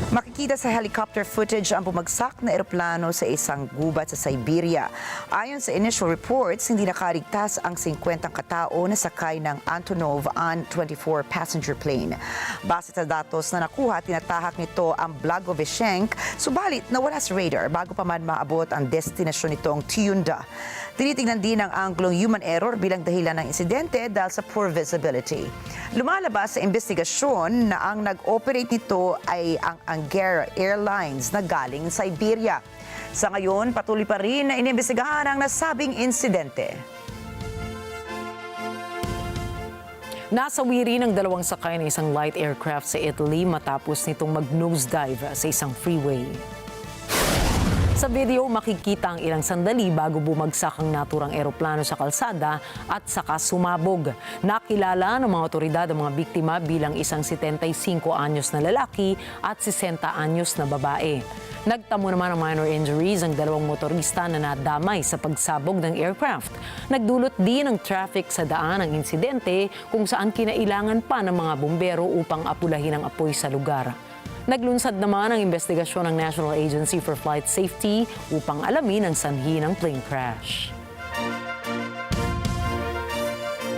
Makikita sa helicopter footage ang bumagsak na eroplano sa isang gubat sa Siberia. Ayon sa initial reports, hindi nakaligtas ang 50 katao na sakay ng Antonov An-24 passenger plane. Base sa datos na nakuha, tinatahak nito ang Blagoveshchensk, subalit nawala sa radar bago pa man maabot ang destinasyon nitong Tyunda. Tinitingnan din ang anglong human error bilang dahilan ng insidente dahil sa poor visibility. Lumalabas sa investigasyon na ang nag-operate nito ay ang Agila Airlines na galing Siberia. Sa ngayon, patuloy pa rin na inimbestigahan ang nasabing insidente. Nasawi rin ang 2 sakay ng isang light aircraft sa Italy matapos nitong mag-nosedive sa isang freeway. Sa video, makikita ang ilang sandali bago bumagsak ang naturang eroplano sa kalsada at saka sumabog. Nakilala ng mga otoridad ang mga biktima bilang isang 75 anyos na lalaki at 60 anyos na babae. Nagtamo naman ng minor injuries ang 2 motorista na nadamay sa pagsabog ng aircraft. Nagdulot din ng traffic sa daan ang insidente kung saan kinailangan pa ng mga bumbero upang apulahin ang apoy sa lugar. Naglunsad naman ang investigasyon ng National Agency for Flight Safety upang alamin ang sanhi ng plane crash.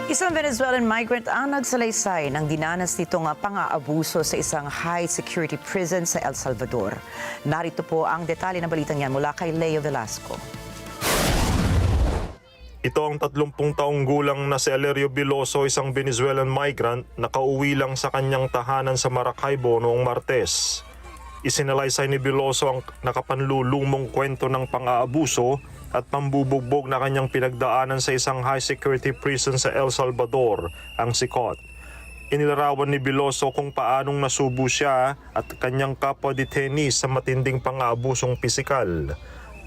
Isang Venezuelan migrant ang nagsalaysay ng dinanas nitong pang-aabuso sa isang high-security prison sa El Salvador. Narito po ang detalye ng balitang yan mula kay Leo Velasco. Ito ang 30 taong gulang na si Alerio Biloso, isang Venezuelan migrant na kauwi lang sa kanyang tahanan sa Maracaibo noong Martes. Isinalaysay ni Biloso ang nakapanlulumong kwento ng pang-aabuso at pambubugbog na kanyang pinagdaanan sa isang high-security prison sa El Salvador, ang Sikot. Inilarawan ni Biloso kung paanong nasubo siya at kanyang kapwa detainees sa matinding pang-aabusong pisikal.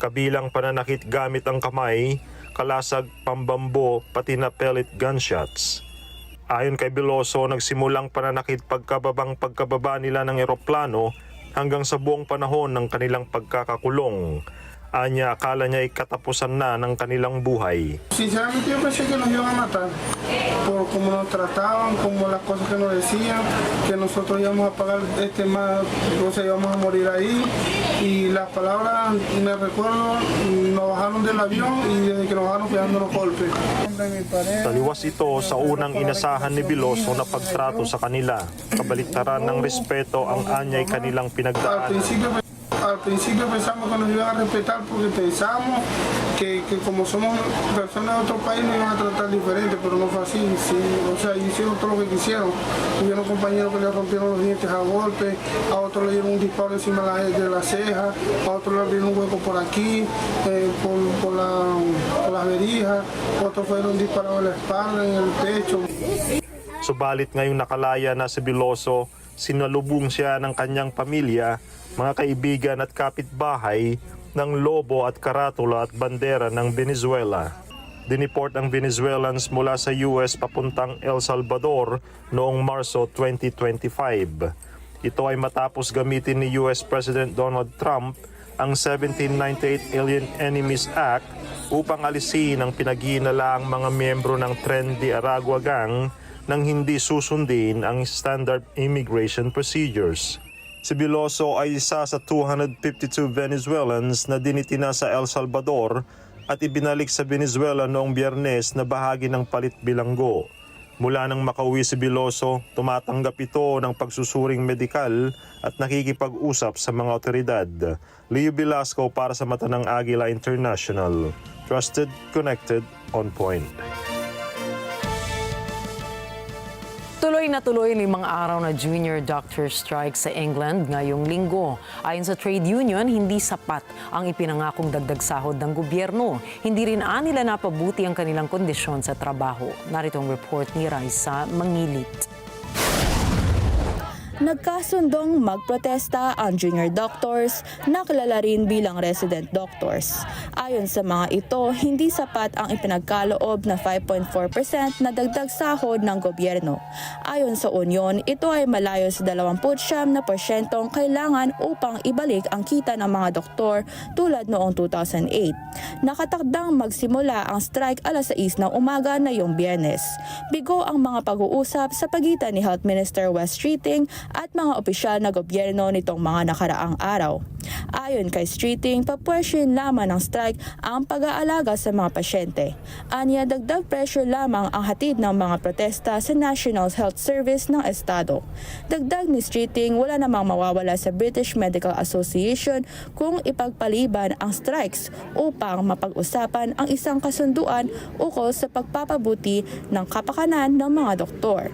Kabilang pananakit gamit ang kamay, kalasag, pambambo, pati na pellet gunshots. Ayon kay Biloso, nagsimulang pananakit pagkababa nila ng eroplano hanggang sa buong panahon ng kanilang pagkakakulong. Anya, akala niya ay katapusan na ng kanilang buhay. Sinceramente yo pensé que nos iban a matar por cómo nos trataban, como las cosas que nos decían, que nosotros íbamos a pagar más, o sea, íbamos a morir ahí. Y las palabras, me recuerdo, nos bajaron del avión y desde que nos bajaron pegando los golpes. Taliwas ito sa unang inasahan ni Biloso na pagtrato sa kanila. Kabaliktaran ng respeto ang anyay kanilang pinagdaanan. Al principio pensamos que nos iban a respetar porque pensamos que como somos personas de otro país nos iban a tratar diferente, pero no fue así. Sí, o sea, hicieron todo lo que quisieron. Hubieron compañeros que le rompieron los dientes a golpes, a otros le dieron un disparo encima de la ceja, a otros le abrieron un hueco por aquí, por las verijas, otros fueron disparados en la espalda, en el pecho. Subalit ngayong nakalaya na si Biloso, sinalubong siya ng kanyang pamilya, mga kaibigan at kapitbahay ng lobo at karatula at bandera ng Venezuela. Diniport ang Venezuelans mula sa US papuntang El Salvador noong Marso 2025. Ito ay matapos gamitin ni US President Donald Trump ang 1798 Alien Enemies Act upang alisin ang pinag-iinalaang mga miyembro ng Tren de Aragua Gang nang hindi susundin ang standard immigration procedures. Si Biloso ay isa sa 252 Venezuelans na dinitina sa El Salvador at ibinalik sa Venezuela noong Biyernes na bahagi ng palit bilanggo. Mula nang makauwi si Biloso, tumatanggap ito ng pagsusuring medikal at nakikipag-usap sa mga otoridad. Leo Velasco para sa mata ng Agila International. Trusted, connected, on point. Tuloy na tuloy 5 araw na junior doctor strike sa England ngayong linggo. Ayon sa trade union, hindi sapat ang ipinangakong dagdag sahod ng gobyerno. Hindi rin nila napabuti ang kanilang kondisyon sa trabaho. Narito ang report ni Raisa Mangilit. Nagkasundong magprotesta ang junior doctors na kilala rin bilang resident doctors. Ayon sa mga ito, hindi sapat ang ipinagkaloob na 5.4% na dagdag sahod ng gobyerno. Ayon sa Union, ito ay malayo sa 29% kailangan upang ibalik ang kita ng mga doktor tulad noong 2008. Nakatakdang magsimula ang strike alas 6 ng umaga na yung Biyernes. Bigo ang mga pag-uusap sa pagitan ni Health Minister Wes Streeting at mga opisyal na gobyerno nitong mga nakaraang araw. Ayon kay Streeting, papwersyon lamang ng strike ang pag-aalaga sa mga pasyente. Anya, dagdag pressure lamang ang hatid ng mga protesta sa National Health Service ng Estado. Dagdag ni Streeting, wala namang mawawala sa British Medical Association kung ipagpaliban ang strikes upang mapag-usapan ang isang kasunduan ukol sa pagpapabuti ng kapakanan ng mga doktor.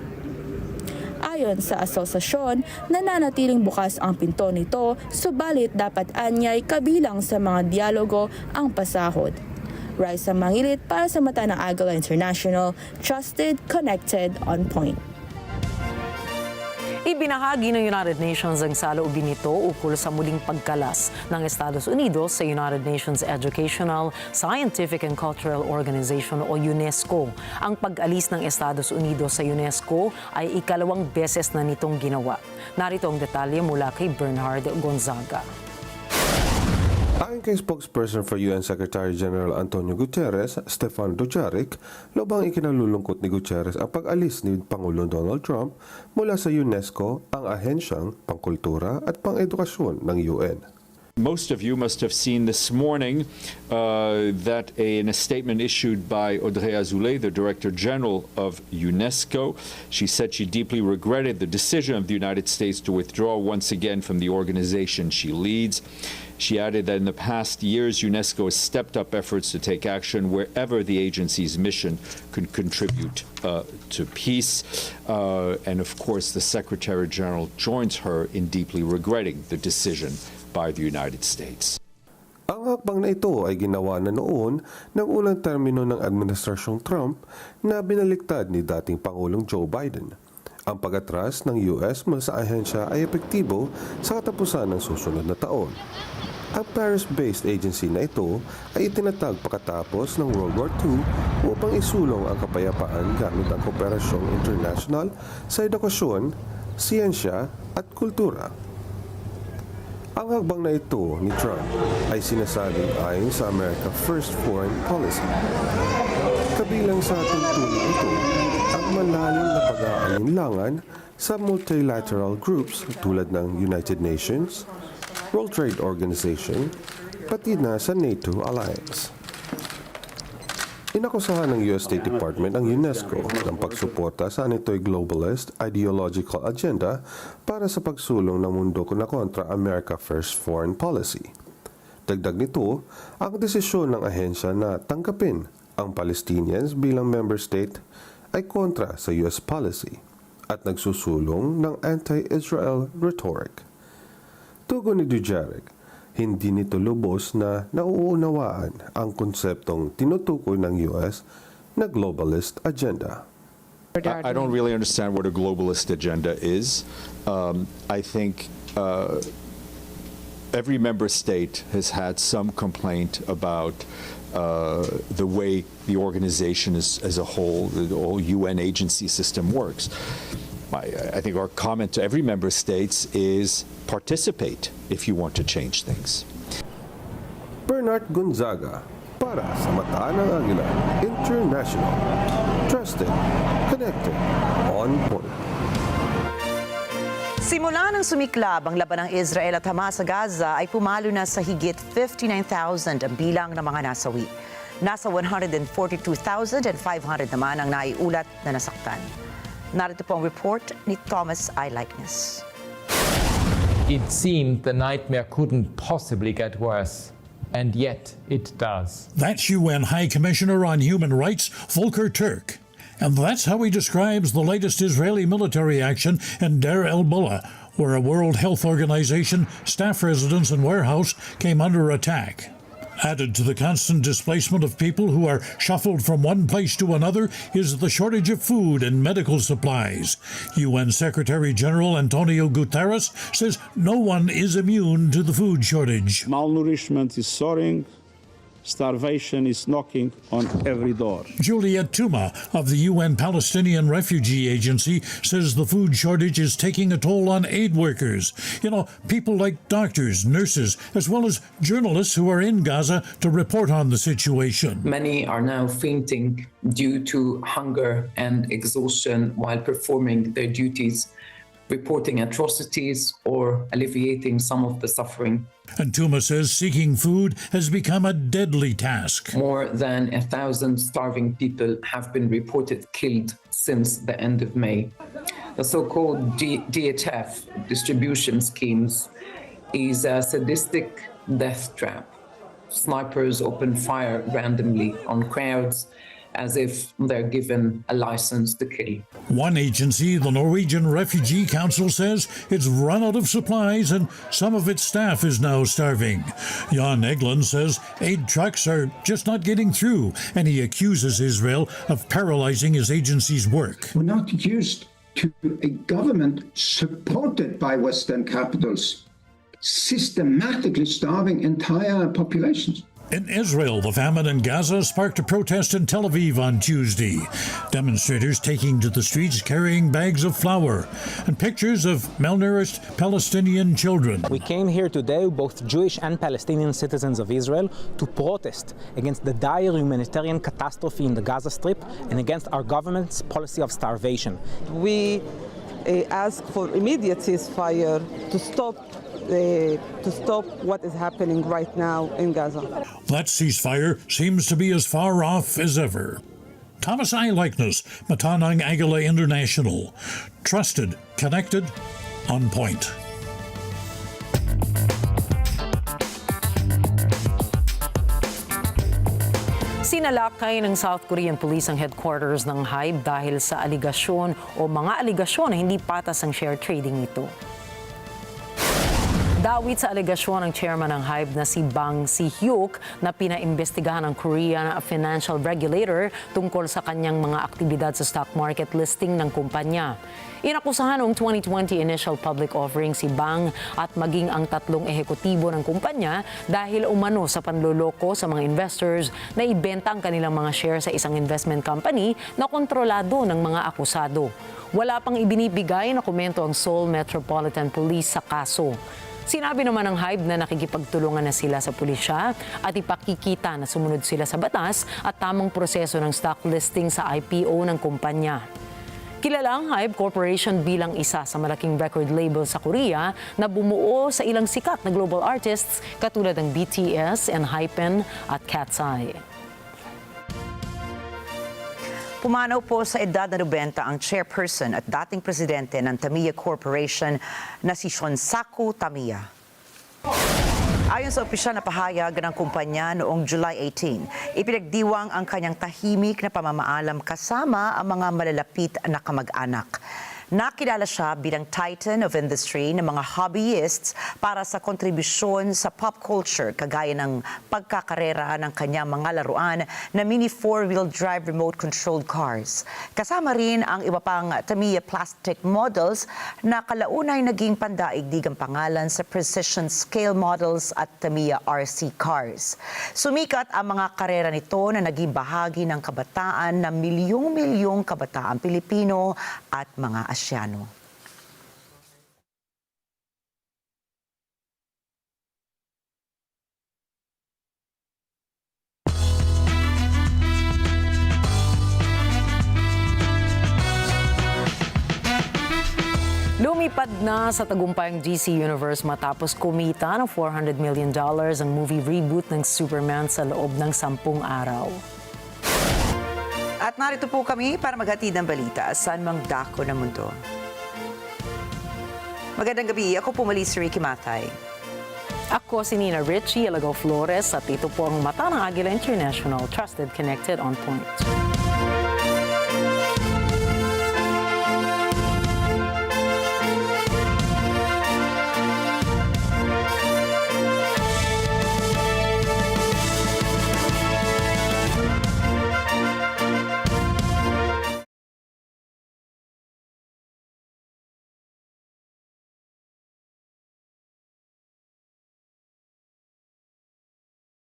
Ayon sa asosasyon, nananatiling bukas ang pinto nito, subalit dapat anyay kabilang sa mga dialogo ang pasahod. Raisa Mangilit para sa mata ng Agila International, trusted, connected, on point. Ibinahagi ng United Nations ang saloobin nito ukol sa muling pagkalas ng Estados Unidos sa United Nations Educational, Scientific and Cultural Organization o UNESCO. Ang pag-alis ng Estados Unidos sa UNESCO ay ikalawang beses na nitong ginawa. Narito ang detalye mula kay Bernhard Gonzaga. Ayon kay spokesperson for UN Secretary General Antonio Guterres, Stefan Dujarric, lubhang ikinalulungkot ni Guterres ang pag-alis ni Pangulong Donald Trump mula sa UNESCO, ang ahensyang pangkultura at pang-edukasyon ng UN. Most of you must have seen this morning that in a statement issued by Audrey Azoulay, the Director General of UNESCO, she said she deeply regretted the decision of the United States to withdraw once again from the organization she leads. She added that in the past years, UNESCO has stepped up efforts to take action wherever the agency's mission could contribute to peace. And of course, the Secretary General joins her in deeply regretting the decision by the United States. Ang hakbang na ito ay ginawa na noon ng unang termino ng Administrasyong Trump na binaliktad ni dating Pangulong Joe Biden. Ang pag-atras ng US mula sa ahensya ay epektibo sa katapusan ng susunod na taon. Ang Paris-based agency na ito ay itinatag pagkatapos ng World War II upang isulong ang kapayapaan gamit ang kooperasyong international sa edukasyon, siyensya at kultura. Ang hakbang na ito ni Trump ay sinasabing ayon sa America First Foreign Policy. Kabilang sa tuntunin ito ang malalim na pag-aalinlangan sa multilateral groups tulad ng United Nations, World Trade Organization, pati na sa NATO alliance. Inakusahan ng US State Department ang UNESCO ng pagsuporta sa nito'y globalist ideological agenda para sa pagsulong ng mundo na kontra America First Foreign Policy. Dagdag nito, ang desisyon ng ahensya na tanggapin ang Palestinians bilang member state ay kontra sa US policy at nagsusulong ng anti-Israel rhetoric. Tugon ni Dujarric, hindi nito lubos na nauunawaan ang konseptong tinutukoy ng US na globalist agenda. I don't really understand what a globalist agenda is. I think every member state has had some complaint about the way the organization as a whole, the whole UN agency system works. I think our comment to every member state is participate if you want to change things. Bernhard Gonzaga para sa mata ng Agila International. Trusted, connected, on point. Simula ng sumiklab ang laban ng Israel at Hamas sa Gaza ay pumalo na sa higit 59,000 ang bilang ng mga nasawi. Nasa 142,500 naman ang naiulat na nasaktan. Narito po ang report ni Thomas I. Likeness. It seemed the nightmare couldn't possibly get worse. And yet it does. That's UN High Commissioner on Human Rights, Volker Turk. And that's how he describes the latest Israeli military action in Deir el-Bala, where a World Health Organization staff residence and warehouse came under attack. Added to the constant displacement of people who are shuffled from one place to another is the shortage of food and medical supplies. UN Secretary General Antonio Guterres says no one is immune to the food shortage. Malnourishment is soaring. Starvation is knocking on every door. Juliet Touma of the UN Palestinian Refugee Agency says the food shortage is taking a toll on aid workers. You know, people like doctors, nurses, as well as journalists who are in Gaza to report on the situation. Many are now fainting due to hunger and exhaustion while performing their duties, reporting atrocities or alleviating some of the suffering. And Touma says seeking food has become a deadly task. More than 1,000 starving people have been reported killed since the end of May. The so-called DHF distribution schemes is a sadistic death trap. Snipers open fire randomly on crowds as if they're given a license to kill. One agency, the Norwegian Refugee Council, says it's run out of supplies and some of its staff is now starving. Jan Egeland says aid trucks are just not getting through, and he accuses Israel of paralyzing his agency's work. We're not used to a government supported by Western capitals systematically starving entire populations. In Israel, the famine in Gaza sparked a protest in Tel Aviv on Tuesday. Demonstrators taking to the streets carrying bags of flour and pictures of malnourished Palestinian children. We came here today, both Jewish and Palestinian citizens of Israel, to protest against the dire humanitarian catastrophe in the Gaza Strip and against our government's policy of starvation. We ask for immediate ceasefire to stop what is happening right now in Gaza. That ceasefire seems to be as far off as ever. Thomas I. Likeness, Matanang Agila International. Trusted, connected, on point. Sinalakay ng South Korean Police ang headquarters ng HYBE dahil sa aligasyon o mga aligasyon na hindi patas ang share trading nito. Dawit sa alegasyon ng chairman ng HYBE na si Bang Si-hyuk na pinaimbestigahan ng Korean financial regulator tungkol sa kanyang mga aktibidad sa stock market listing ng kumpanya. Inakusahan noong 2020 initial public offering si Bang at maging ang tatlong ehekutibo ng kumpanya dahil umano sa panloloko sa mga investors na ibenta ang kanilang mga share sa isang investment company na kontrolado ng mga akusado. Wala pang ibinibigay na komento ang Seoul Metropolitan Police sa kaso. Sinabi naman ng HYBE na nakikipagtulungan na sila sa pulisya at ipakikita na sumunod sila sa batas at tamang proseso ng stock listing sa IPO ng kumpanya. Kilala ang HYBE Corporation bilang isa sa malaking record label sa Korea na bumuo sa ilang sikat na global artists katulad ng BTS, Hypen at Cat's Eye. Pumanaw po sa edad na 90 ang chairperson at dating presidente ng Tamiya Corporation na si Shonsaku Tamiya. Ayon sa opisyal na pahayag ng kumpanya noong July 18, ipinagdiwang ang kanyang tahimik na pamamaalam kasama ang mga malalapit na kamag-anak. Nakilala siya bilang titan of industry ng mga hobbyists para sa kontribusyon sa pop culture kagaya ng pagkakarera ng kanyang mga laruan na mini four-wheel drive remote-controlled cars. Kasama rin ang iba pang Tamiya plastic models na kalaunay naging pandaigdig ang pangalan sa precision scale models at Tamiya RC cars. Sumikat ang mga karera nito na naging bahagi ng kabataan ng milyong-milyong kabataan Pilipino at mga Asyano. Lumipad na sa tagumpayang DC Universe matapos kumita ng $400 million ang movie reboot ng Superman sa loob ng 10 araw. At narito po kami para maghatid ng balita saan mang dako ng mundo. Magandang gabi, ako po muli si Ricky Matay. Ako si Nina Richie, Alagao, Flores at ito po ang mata ng Agila International, Trusted, Connected, On Point.